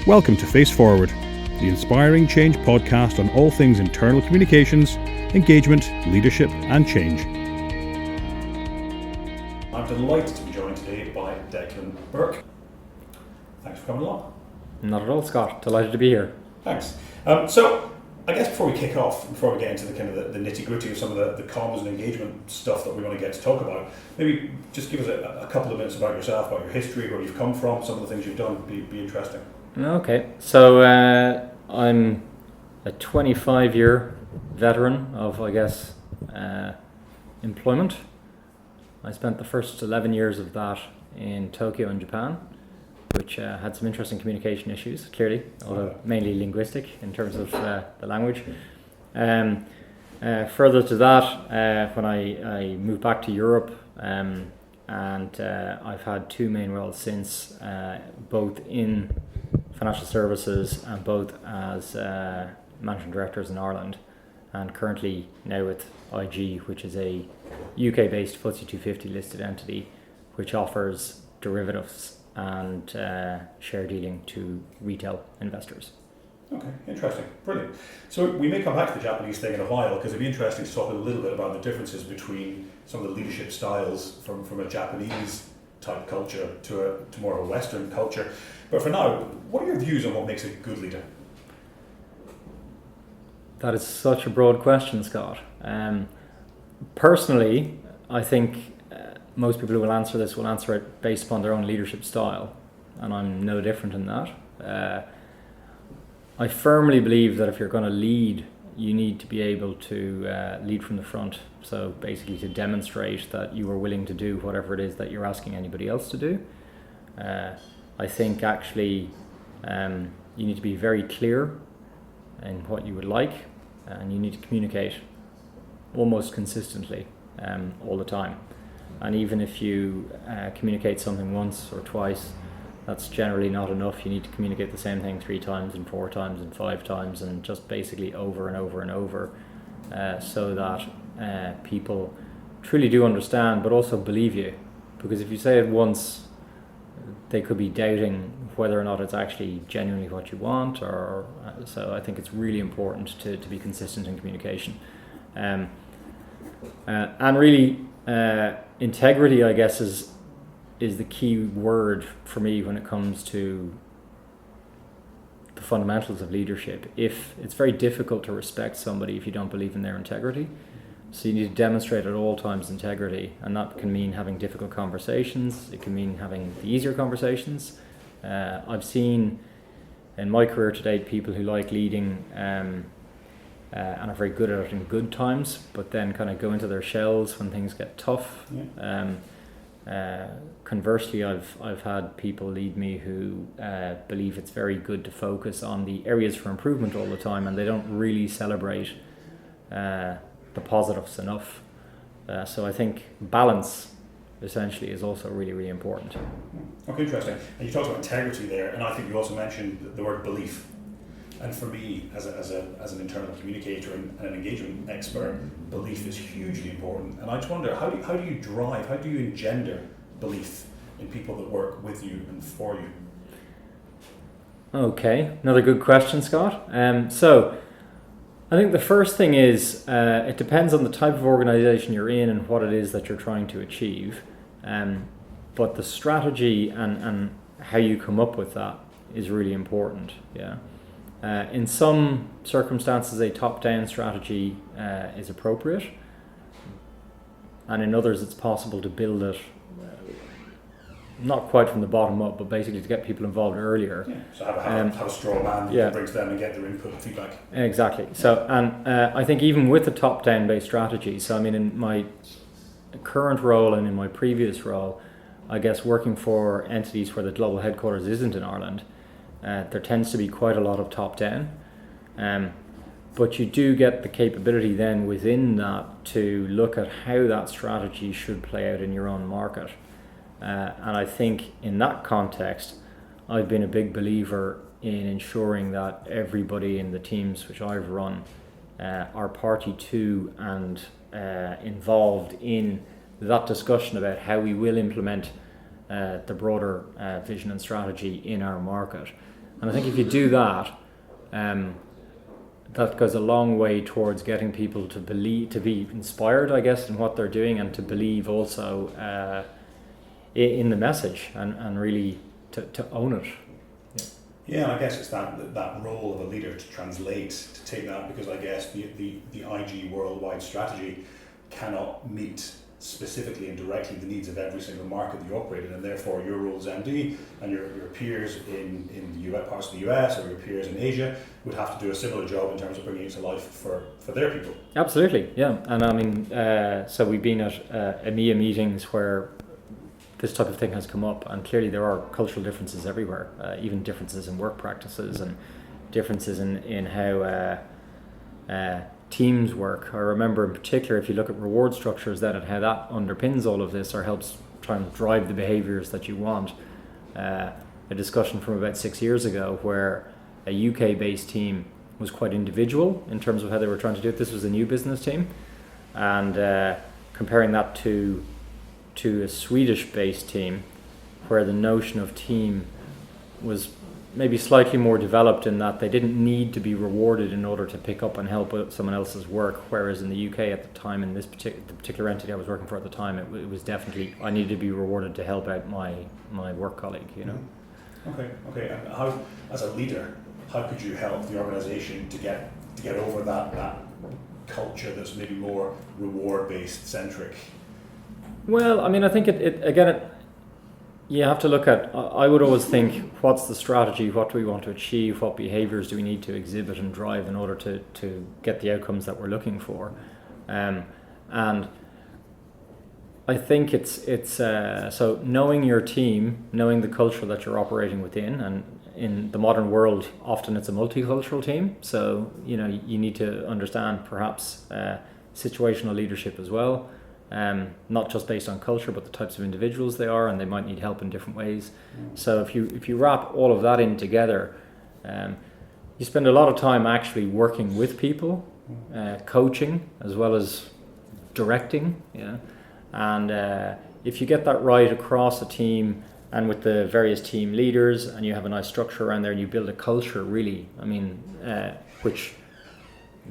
Welcome to Face Forward, the inspiring change podcast on all things internal communications, engagement, leadership and change. I'm delighted to be joined today by Declan Bourke. Thanks for coming along. Not at all, Scott. Delighted to be here. Thanks. So I guess before we kick off, before we get into the kind of the nitty-gritty of some of the comms and engagement stuff that we want to get to talk about, maybe just give us a couple of minutes about yourself, about your history, where you've come from, some of the things you've done. Be interesting. Okay, so I'm a 25-year veteran of, I guess, employment. I spent the first 11 years of that in Tokyo in Japan, which had some interesting communication issues, clearly, although mainly linguistic in terms of the language. Further to that, when I moved back to Europe, and I've had two main roles since, both in financial services and both as managing directors in Ireland, and currently now with IG, which is a UK-based FTSE 250 listed entity, which offers derivatives and share dealing to retail investors. Okay, interesting, brilliant. So we may come back to the Japanese thing in a while, because it'd be interesting to talk a little bit about the differences between some of the leadership styles from a Japanese type culture to more of a Western culture. But for now, what are your views on what makes a good leader? That is such a broad question, Scott. Personally, I think most people who will answer this will answer it based upon their own leadership style, and I'm no different in that. I firmly believe that if you're going to lead, you need to be able to lead from the front. So basically to demonstrate that you are willing to do whatever it is that you're asking anybody else to do. I think actually you need to be very clear in what you would like, and you need to communicate almost consistently all the time. And even if you communicate something once or twice, that's generally not enough. You need to communicate the same thing 3 times and 4 times and 5 times, and just basically over and over and over, so that people truly do understand but also believe you. Because if you say it once, they could be doubting whether or not it's actually genuinely what you want, or so I think it's really important to be consistent in communication. And really, integrity, I guess, is the key word for me when it comes to the fundamentals of leadership. If it's very difficult to respect somebody if you don't believe in their integrity, so you need to demonstrate at all times integrity, and that can mean having difficult conversations. It can mean having the easier conversations. I've seen in my career to date people who like leading and are very good at it in good times, but then kind of go into their shells when things get tough. Conversely, I've had people lead me who believe it's very good to focus on the areas for improvement all the time, and they don't really celebrate the positives enough. So I think balance essentially is also really, really important. Okay, interesting. And you talked about integrity there, and I think you also mentioned the word belief. And for me, as an internal communicator and an engagement expert, belief is hugely important. And I just wonder, how do you engender belief in people that work with you and for you? Okay, another good question, Scott. So I think the first thing is it depends on the type of organization you're in and what it is that you're trying to achieve. But the strategy and how you come up with that is really important. Yeah. In some circumstances, a top-down strategy is appropriate, and in others, it's possible to build it not quite from the bottom up, but basically to get people involved earlier. Yeah. So have a straw man that brings them and get their input and feedback. Exactly. So, and I think even with the top-down based strategy, so I mean, in my current role and in my previous role, I guess working for entities where the global headquarters isn't in Ireland, there tends to be quite a lot of top-down, but you do get the capability then within that to look at how that strategy should play out in your own market. And I think in that context, I've been a big believer in ensuring that everybody in the teams which I've run are party to and involved in that discussion about how we will implement the broader vision and strategy in our market. And I think if you do that, that goes a long way towards getting people to believe, to be inspired, I guess, in what they're doing, and to believe also in the message, and really to own it. Yeah, and I guess it's that role of a leader to translate, to take that, because I guess the IG worldwide strategy cannot meet specifically and directly the needs of every single market that you operate in, and therefore your role as MD and your peers in the US, parts of the US, or your peers in Asia would have to do a similar job in terms of bringing it to life for their people. Absolutely, yeah. And I mean, so we've been at EMEA meetings where this type of thing has come up, and clearly there are cultural differences everywhere, even differences in work practices and differences in how teams work. I remember in particular, if you look at reward structures then, and how that underpins all of this or helps try and drive the behaviours that you want. A discussion from about 6 years ago where a UK based team was quite individual in terms of how they were trying to do it. This was a new business team, and comparing that to a Swedish based team where the notion of team was maybe slightly more developed in that they didn't need to be rewarded in order to pick up and help out someone else's work, whereas in the UK at the time, in this particular entity I was working for at the time, it was definitely I needed to be rewarded to help out my work colleague, you know. Okay. And how, as a leader, how could you help the organisation to get over that culture that's maybe more reward based centric? Well, I mean, I think it you have to look at, I would always think, what's the strategy, what do we want to achieve, what behaviours do we need to exhibit and drive in order to get the outcomes that we're looking for. And I think it's so knowing your team, knowing the culture that you're operating within, and in the modern world, often it's a multicultural team. So, you know, you need to understand perhaps situational leadership as well. Not just based on culture, but the types of individuals they are, and they might need help in different ways. So if you wrap all of that in together, you spend a lot of time actually working with people, coaching as well as directing. Yeah, and if you get that right across a team and with the various team leaders, and you have a nice structure around there, and you build a culture really, I mean, which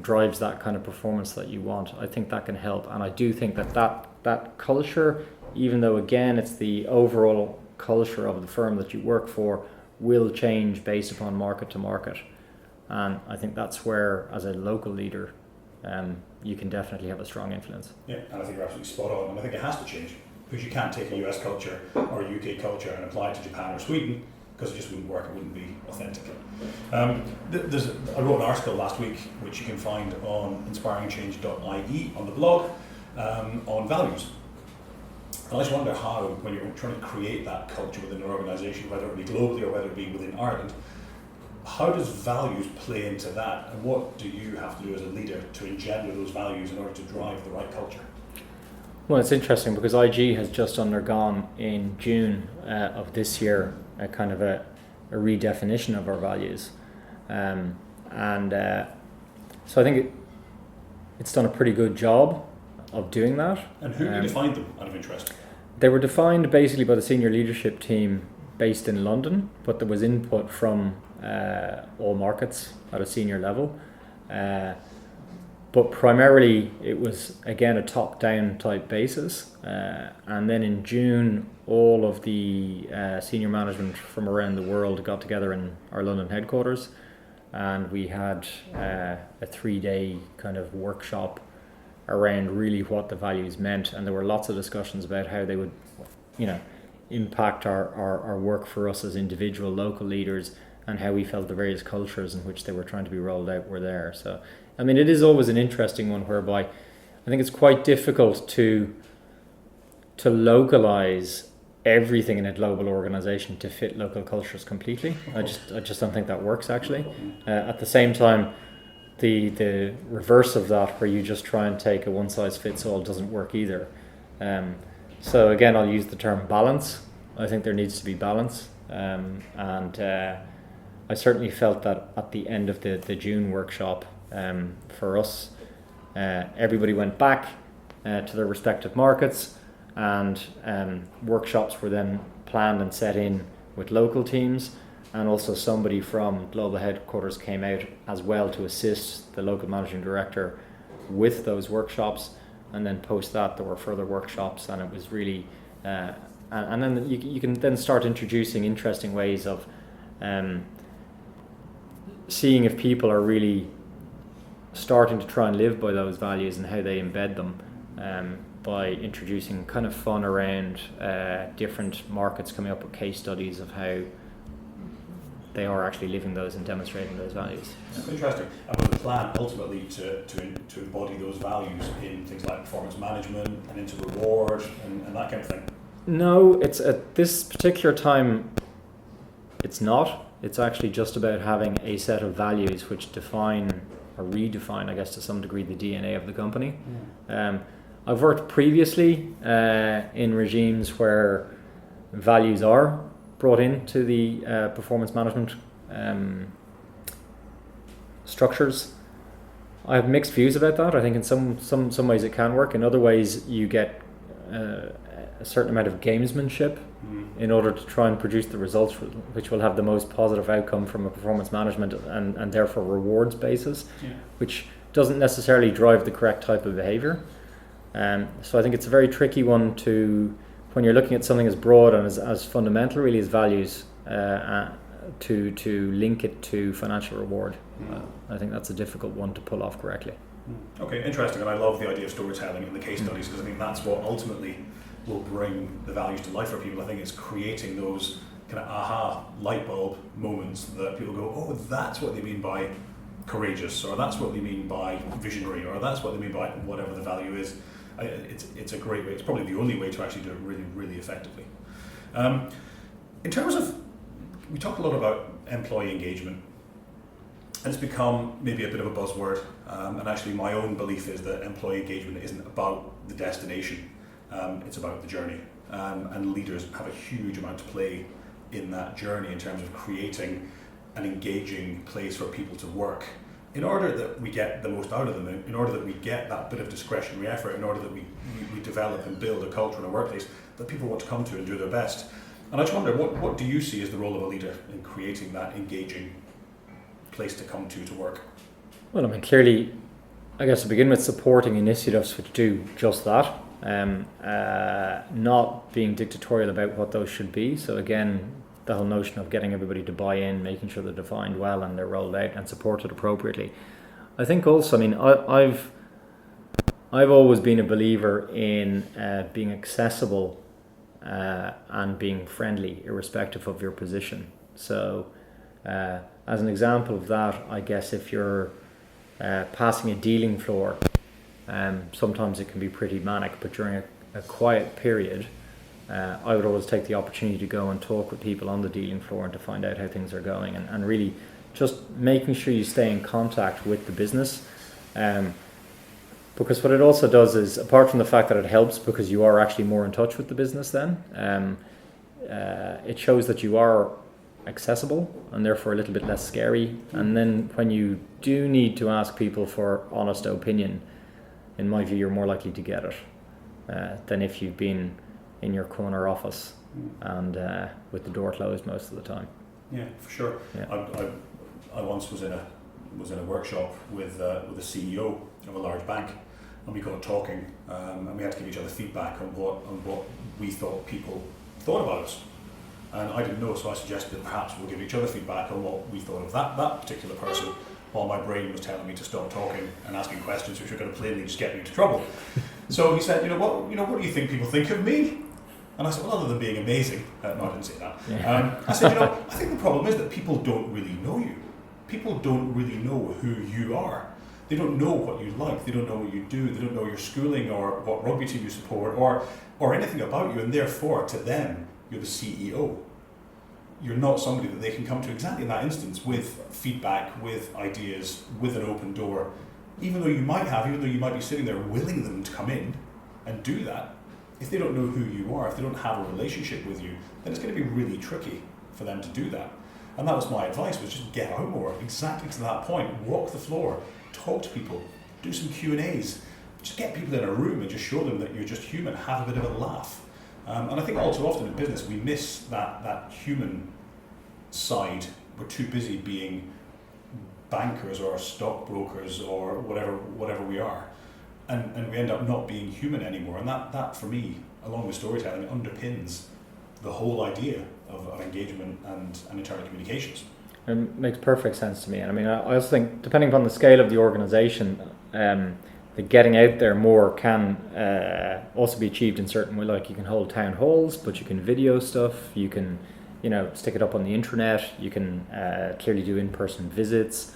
drives that kind of performance that you want, I think that can help. And I do think that culture, even though again it's the overall culture of the firm that you work for, will change based upon market to market. And I think that's where, as a local leader, you can definitely have a strong influence. Yeah, and I think you're absolutely spot on, and I think it has to change, because you can't take a US culture or a UK culture and apply it to Japan or Sweden, because it just wouldn't work, it wouldn't be authentic. I wrote an article last week, which you can find on inspiringchange.ie on the blog, on values. And I just wonder how, when you're trying to create that culture within an organisation, whether it be globally or whether it be within Ireland, how does values play into that, and what do you have to do as a leader to engender those values in order to drive the right culture? Well, it's interesting because IG has just undergone in June of this year a kind of a redefinition of our values, so I think it's done a pretty good job of doing that. And who defined them, out of interest? They were defined basically by the senior leadership team based in London, but there was input from all markets at a senior level. But primarily it was, again, a top-down type basis. And then in June, all of the senior management from around the world got together in our London headquarters, and we had a 3-day kind of workshop around really what the values meant. And there were lots of discussions about how they would, you know, impact our work for us as individual local leaders, and how we felt the various cultures in which they were trying to be rolled out were there. So, I mean, it is always an interesting one whereby I think it's quite difficult to localize everything in a global organization to fit local cultures completely. I just don't think that works actually. At the same time, the reverse of that, where you just try and take a one size fits all, doesn't work either. So again, I'll use the term balance. I think there needs to be balance, and I certainly felt that at the end of the June workshop, for us, everybody went back to their respective markets, and workshops were then planned and set in with local teams, and also somebody from global headquarters came out as well to assist the local managing director with those workshops. And then post that, there were further workshops, and it was really, and then you can then start introducing interesting ways of seeing if people are really starting to try and live by those values and how they embed them, by introducing kind of fun around different markets, coming up with case studies of how they are actually living those and demonstrating those values. That's interesting. And with the plan ultimately to embody those values in things like performance management and into reward and that kind of thing? No, it's at this particular time, it's not. It's actually just about having a set of values which define or redefine, I guess, to some degree, the DNA of the company. I've worked previously in regimes where values are brought into the performance management structures. I have mixed views about that. I think in some ways it can work. In other ways, you get a certain amount of gamesmanship in order to try and produce the results which will have the most positive outcome from a performance management and therefore rewards basis, which doesn't necessarily drive the correct type of behavior. So I think it's a very tricky one to, when you're looking at something as broad and as fundamental really as values, to link it to financial reward. I think that's a difficult one to pull off correctly. Okay, interesting. And I love the idea of storytelling and the case studies, because I think that's what ultimately will bring the values to life for people. I think it's creating those kind of aha light bulb moments that people go, oh, that's what they mean by courageous, or that's what they mean by visionary, or that's what they mean by whatever the value is. It's a great way. It's probably the only way to actually do it really, really effectively. In terms of, we talk a lot about employee engagement, and it's become maybe a bit of a buzzword. And actually, my own belief is that employee engagement isn't about the destination. It's about the journey. And leaders have a huge amount to play in that journey in terms of creating an engaging place for people to work, in order that we get the most out of them, in order that we get that bit of discretionary effort, in order that we develop and build a culture in a workplace that people want to come to and do their best. And I just wonder, what do you see as the role of a leader in creating that engaging place to come to work? Well, I mean, clearly, I guess to begin with, supporting initiatives which do just that, not being dictatorial about what those should be. So again, the whole notion of getting everybody to buy in, making sure they're defined well and they're rolled out and supported appropriately. I think also, I mean, I've always been a believer in being accessible and being friendly, irrespective of your position. So as an example of that, I guess if you're passing a dealing floor, sometimes it can be pretty manic, but during a quiet period, I would always take the opportunity to go and talk with people on the dealing floor and to find out how things are going, and really just making sure you stay in contact with the business. Because what it also does is, apart from the fact that it helps because you are actually more in touch with the business then, it shows that you are accessible and therefore a little bit less scary. And then when you do need to ask people for honest opinion, in my view, you're more likely to get it than if you've been in your corner office and with the door closed most of the time. Yeah, for sure. Yeah. I once was in a workshop with the CEO of a large bank, and we got talking, and we had to give each other feedback on what we thought people thought about us. And I didn't know, so I suggested that perhaps we'll give each other feedback on what we thought of that particular person, while my brain was telling me to stop talking and asking questions which were going to plainly just get me into trouble. So he said, what do you think people think of me? And I said, well, other than being amazing, no, I didn't say that. Yeah. I said, I think the problem is that people don't really know you. People don't really know who you are. They don't know what you like. They don't know what you do. They don't know your schooling or what rugby team you support or anything about you. And therefore, to them, you're the CEO. You're not somebody that they can come to exactly in that instance with feedback, with ideas, with an open door. Even though you might be sitting there willing them to come in and do that, if they don't know who you are, if they don't have a relationship with you, then it's going to be really tricky for them to do that. And that was my advice, was just get out more, exactly to that point, walk the floor, talk to people, do some Q&As, just get people in a room and just show them that you're just human, have a bit of a laugh. And I think all too often in business we miss that human side, we're too busy being bankers or stockbrokers or whatever we are, and we end up not being human anymore. And that for me, along with storytelling, underpins the whole idea of engagement and internal communications. It makes perfect sense to me. And I mean, I also think, depending upon the scale of the organisation, the getting out there more can also be achieved in certain way. Like you can hold town halls, but you can video stuff. You can, stick it up on the intranet. You can clearly do in-person visits.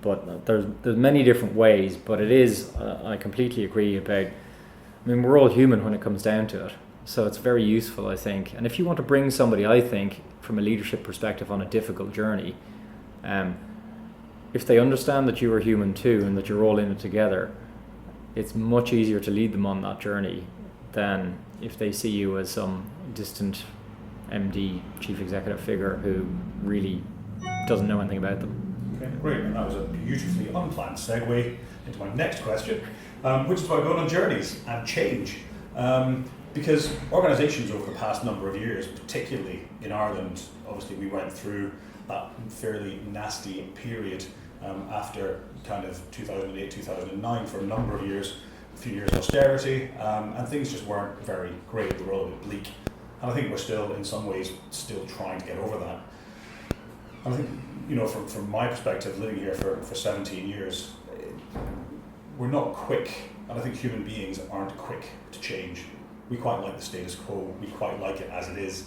But there's many different ways. But it is, I completely agree about. I mean, we're all human when it comes down to it. So it's very useful, I think. And if you want to bring somebody, I think, from a leadership perspective on a difficult journey, if they understand that you are human too and that you're all in it together, it's much easier to lead them on that journey than if they see you as some distant MD, chief executive figure who really doesn't know anything about them. Okay, great. And that was a beautifully unplanned segue into my next question, which is about going on journeys and change. Because organisations over the past number of years, particularly in Ireland, obviously we went through that fairly nasty period after kind of 2008, 2009 for a number of years, a few years of austerity, and things just weren't very great. They were all a bit bleak. And I think we're still, in some ways, still trying to get over that. And I think, from my perspective, living here for 17 years, we're not quick, and I think human beings aren't quick to change. We quite like the status quo, we quite like it as it is.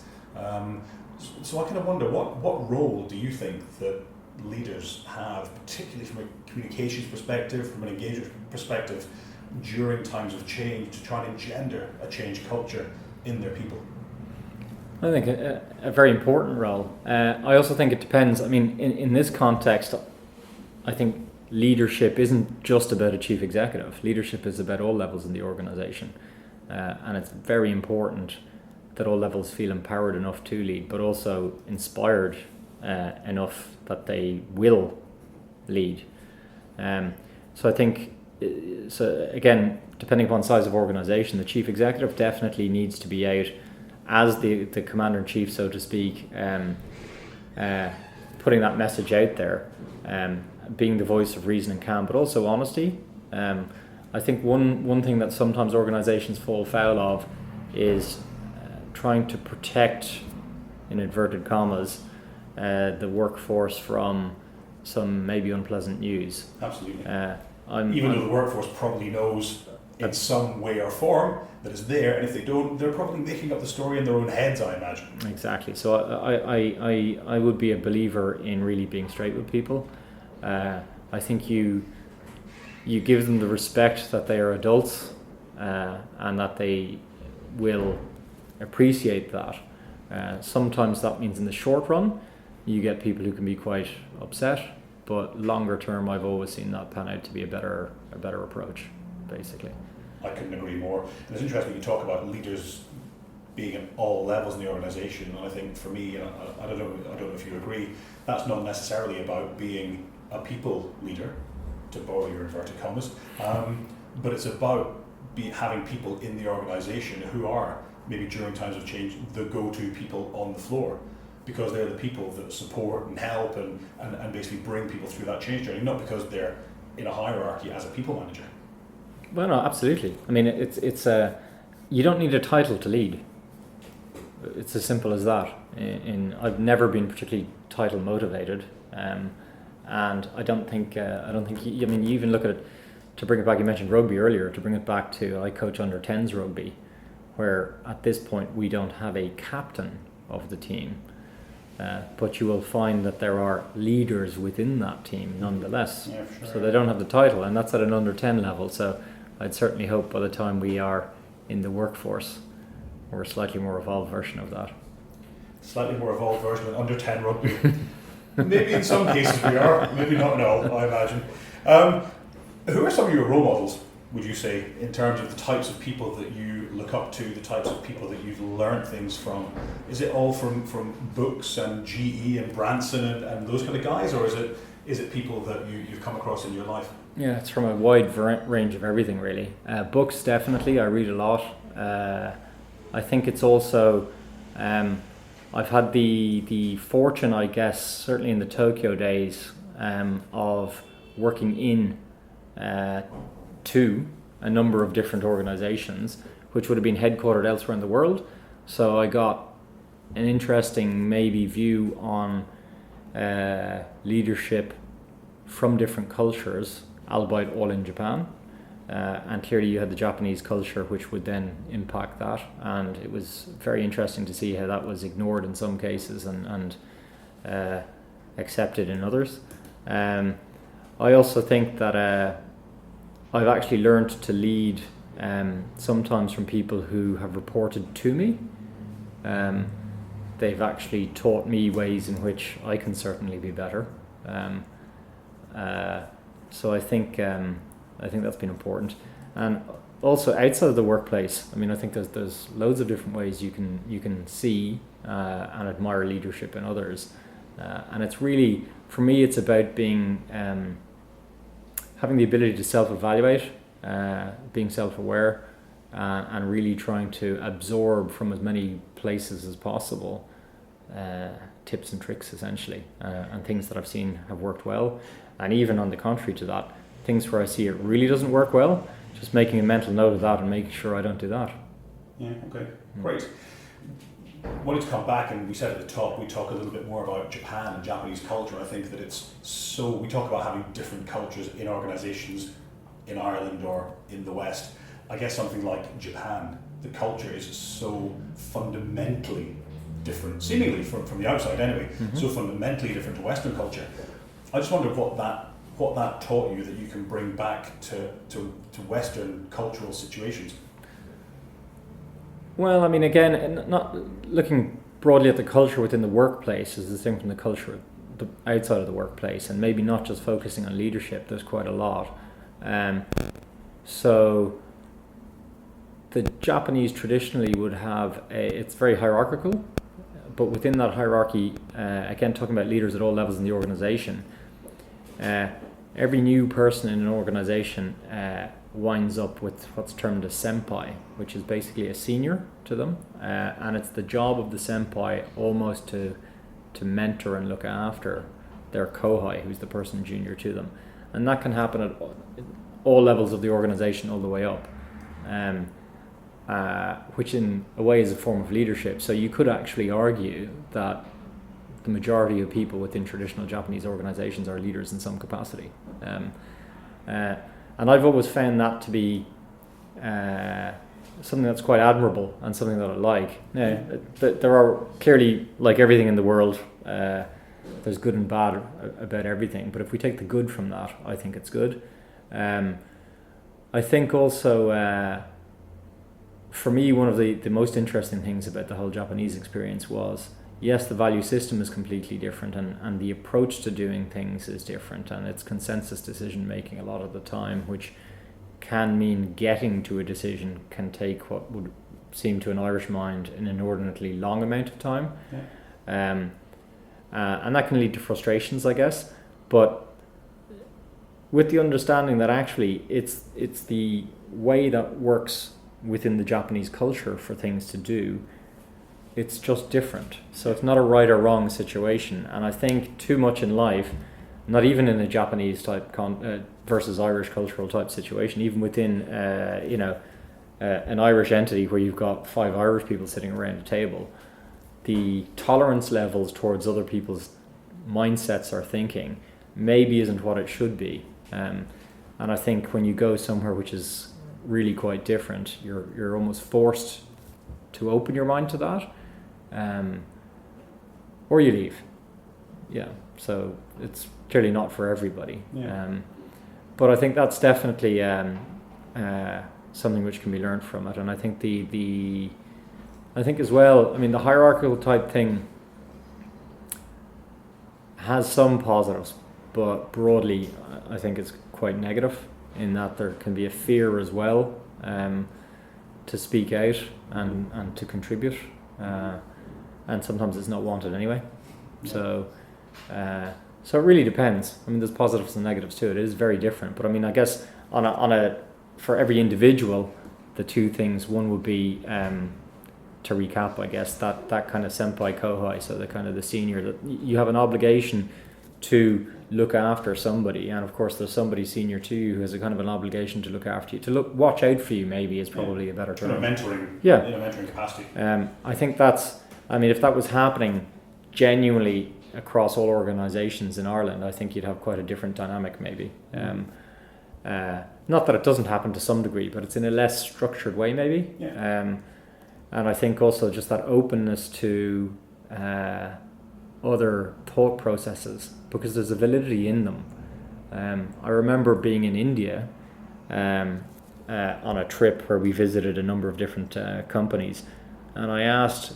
So I kind of wonder, what role do you think that leaders have, particularly from a communications perspective, from an engagement perspective, during times of change, to try and engender a change culture in their people? I think a very important role. I also think it depends. I mean, in this context, I think leadership isn't just about a chief executive. Leadership is about all levels in the organisation. And it's very important that all levels feel empowered enough to lead, but also inspired enough that they will lead. So I think, again, depending upon size of organisation, the chief executive definitely needs to be out as the commander-in-chief, so to speak, putting that message out there, being the voice of reason and calm, but also honesty. I think one thing that sometimes organisations fall foul of is trying to protect, in inverted commas, the workforce from some maybe unpleasant news. Absolutely. Even though the workforce probably knows in some way or form that it's there, and if they don't, they're probably making up the story in their own heads, I imagine. Exactly. So I would be a believer in really being straight with people. I think you give them the respect that they are adults and that they will appreciate that. Sometimes that means in the short run you get people who can be quite upset, but longer term I've always seen that pan out to be a better approach, basically. I couldn't agree more. And it's interesting you talk about leaders being at all levels in the organisation, and I think for me, I don't know if you agree, that's not necessarily about being a people leader, to borrow your inverted commas, but it's about having people in the organisation who are, maybe during times of change, the go-to people on the floor, because they're the people that support and help and basically bring people through that change journey, not because they're in a hierarchy as a people manager. Well, no, absolutely. I mean, it's you don't need a title to lead. It's as simple as that. I've never been particularly title motivated, and I don't think. I mean, you even look at it. To bring it back, you mentioned rugby earlier. To bring it back to, I coach under 10s rugby, where at this point we don't have a captain of the team, but you will find that there are leaders within that team nonetheless. Yeah, for sure. So they don't have the title, and that's at an under 10 level. So I'd certainly hope by the time we are in the workforce, we're a slightly more evolved version of that. Slightly more evolved version of under 10 rugby. Maybe in some cases we are, maybe not in all, I imagine. Who are some of your role models, would you say, in terms of the types of people that you look up to, the types of people that you've learned things from? Is it all from books and GE and Branson and those kind of guys, or is it people that you've come across in your life? Yeah, it's from a wide range of everything, really. Books, definitely. I read a lot. I think it's also I've had the fortune, I guess, certainly in the Tokyo days, of working in to a number of different organizations, which would have been headquartered elsewhere in the world. So I got an interesting maybe view on leadership from different cultures, albeit all in Japan. And clearly you had the Japanese culture, which would then impact that. And it was very interesting to see how that was ignored in some cases and accepted in others. I also think that I've actually learned to lead sometimes from people who have reported to me. They've actually taught me ways in which I can certainly be better. So I think that's been important. And also outside of the workplace, I mean, I think there's loads of different ways you can see and admire leadership in others. And it's really, for me, it's about being having the ability to self-evaluate, being self-aware, and really trying to absorb from as many places as possible tips and tricks, essentially, and things that I've seen have worked well. And even on the contrary to that, things where I see it really doesn't work well, just making a mental note of that and making sure I don't do that. Yeah, okay, great. Wanted to come back, and we said at the top we talk a little bit more about Japan and Japanese culture. I think that we talk about having different cultures in organisations in Ireland or in the West. I guess something like Japan, the culture is so fundamentally different, seemingly from the outside anyway, so fundamentally different to Western culture. I just wonder what that taught you that you can bring back to Western cultural situations. Well, I mean, again, not looking broadly at the culture within the workplace is distinct from the culture outside of the workplace, and maybe not just focusing on leadership. There's quite a lot. So the Japanese traditionally would have it's very hierarchical, but within that hierarchy, again, talking about leaders at all levels in the organization, every new person in an organization winds up with what's termed a senpai, which is basically a senior to them, and it's the job of the senpai almost to mentor and look after their kohai, who's the person junior to them, and that can happen at all levels of the organization all the way up, which in a way is a form of leadership. So you could actually argue that the majority of people within traditional Japanese organizations are leaders in some capacity. And I've always found that to be something that's quite admirable and something that I like. Now, there are clearly, like everything in the world, there's good and bad about everything. But if we take the good from that, I think it's good. I think also, for me, one of the most interesting things about the whole Japanese experience was, yes, the value system is completely different, and the approach to doing things is different, and it's consensus decision making a lot of the time, which can mean getting to a decision can take what would seem to an Irish mind an inordinately long amount of time. Yeah. And that can lead to frustrations, I guess, but with the understanding that actually it's the way that works within the Japanese culture for things to do. It's just different. So it's not a right or wrong situation. And I think too much in life, not even in a Japanese type versus Irish cultural type situation, even within an Irish entity where you've got 5 Irish people sitting around a table, the tolerance levels towards other people's mindsets or thinking maybe isn't what it should be. And I think when you go somewhere which is really quite different, you're almost forced to open your mind to that. Or you leave. Yeah, so it's clearly not for everybody. Yeah. But I think that's definitely something which can be learned from it. And I think I think as well, I mean, the hierarchical type thing has some positives, but broadly I think it's quite negative in that there can be a fear as well to speak out and to contribute. And sometimes it's not wanted anyway. So it really depends. I mean, there's positives and negatives too. It is very different. But I mean, I guess on a for every individual, the two things, one would be to recap, I guess, that kind of senpai kohai, so the kind of the senior, that you have an obligation to look after somebody, and of course there's somebody senior to you who has a kind of an obligation to look after you, to watch out for you, maybe is probably a better term. Kind of mentoring, yeah, in a mentoring capacity. I think if that was happening genuinely across all organisations in Ireland, I think you'd have quite a different dynamic, maybe. Not that it doesn't happen to some degree, but it's in a less structured way, maybe. Yeah. And I think also just that openness to other thought processes, because there's a validity in them. I remember being in India on a trip where we visited a number of different companies, and I asked,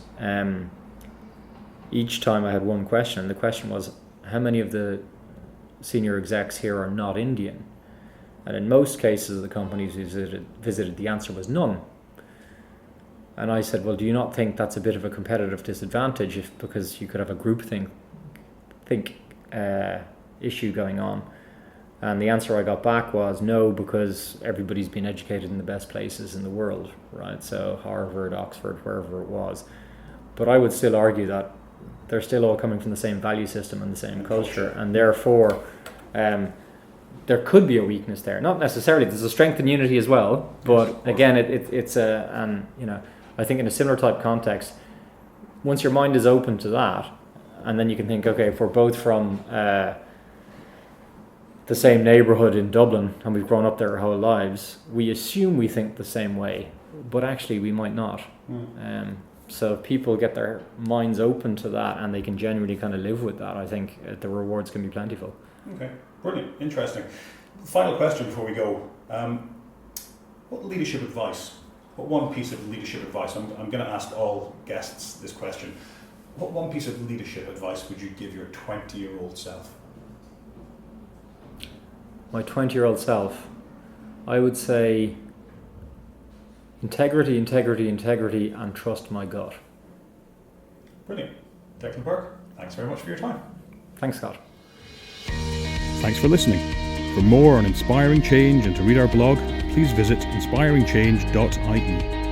each time I had one question, and the question was, how many of the senior execs here are not Indian? And in most cases of the companies we visited, the answer was none. And I said, well, do you not think that's a bit of a competitive disadvantage because you could have a groupthink issue going on? And the answer I got back was no, because everybody's been educated in the best places in the world, right? So Harvard, Oxford, wherever it was. But I would still argue that they're still all coming from the same value system and the same culture, and therefore there could be a weakness there. Not necessarily. There's a strength in unity as well, but again, it's I think in a similar type context, once your mind is open to that, and then you can think, okay, if we're both from the same neighbourhood in Dublin and we've grown up there our whole lives, we assume we think the same way, but actually we might not. So if people get their minds open to that and they can genuinely kind of live with that, I think the rewards can be plentiful. Okay, brilliant, interesting. Final question before we go. What leadership advice, what one piece of leadership advice, I'm going to ask all guests this question, what one piece of leadership advice would you give your 20-year-old self? My 20-year-old self, I would say integrity, and trust my gut. Brilliant. Declan Bourke, thanks very much for your time. Thanks, Scott. Thanks for listening. For more on inspiring change and to read our blog, please visit inspiringchange.ie.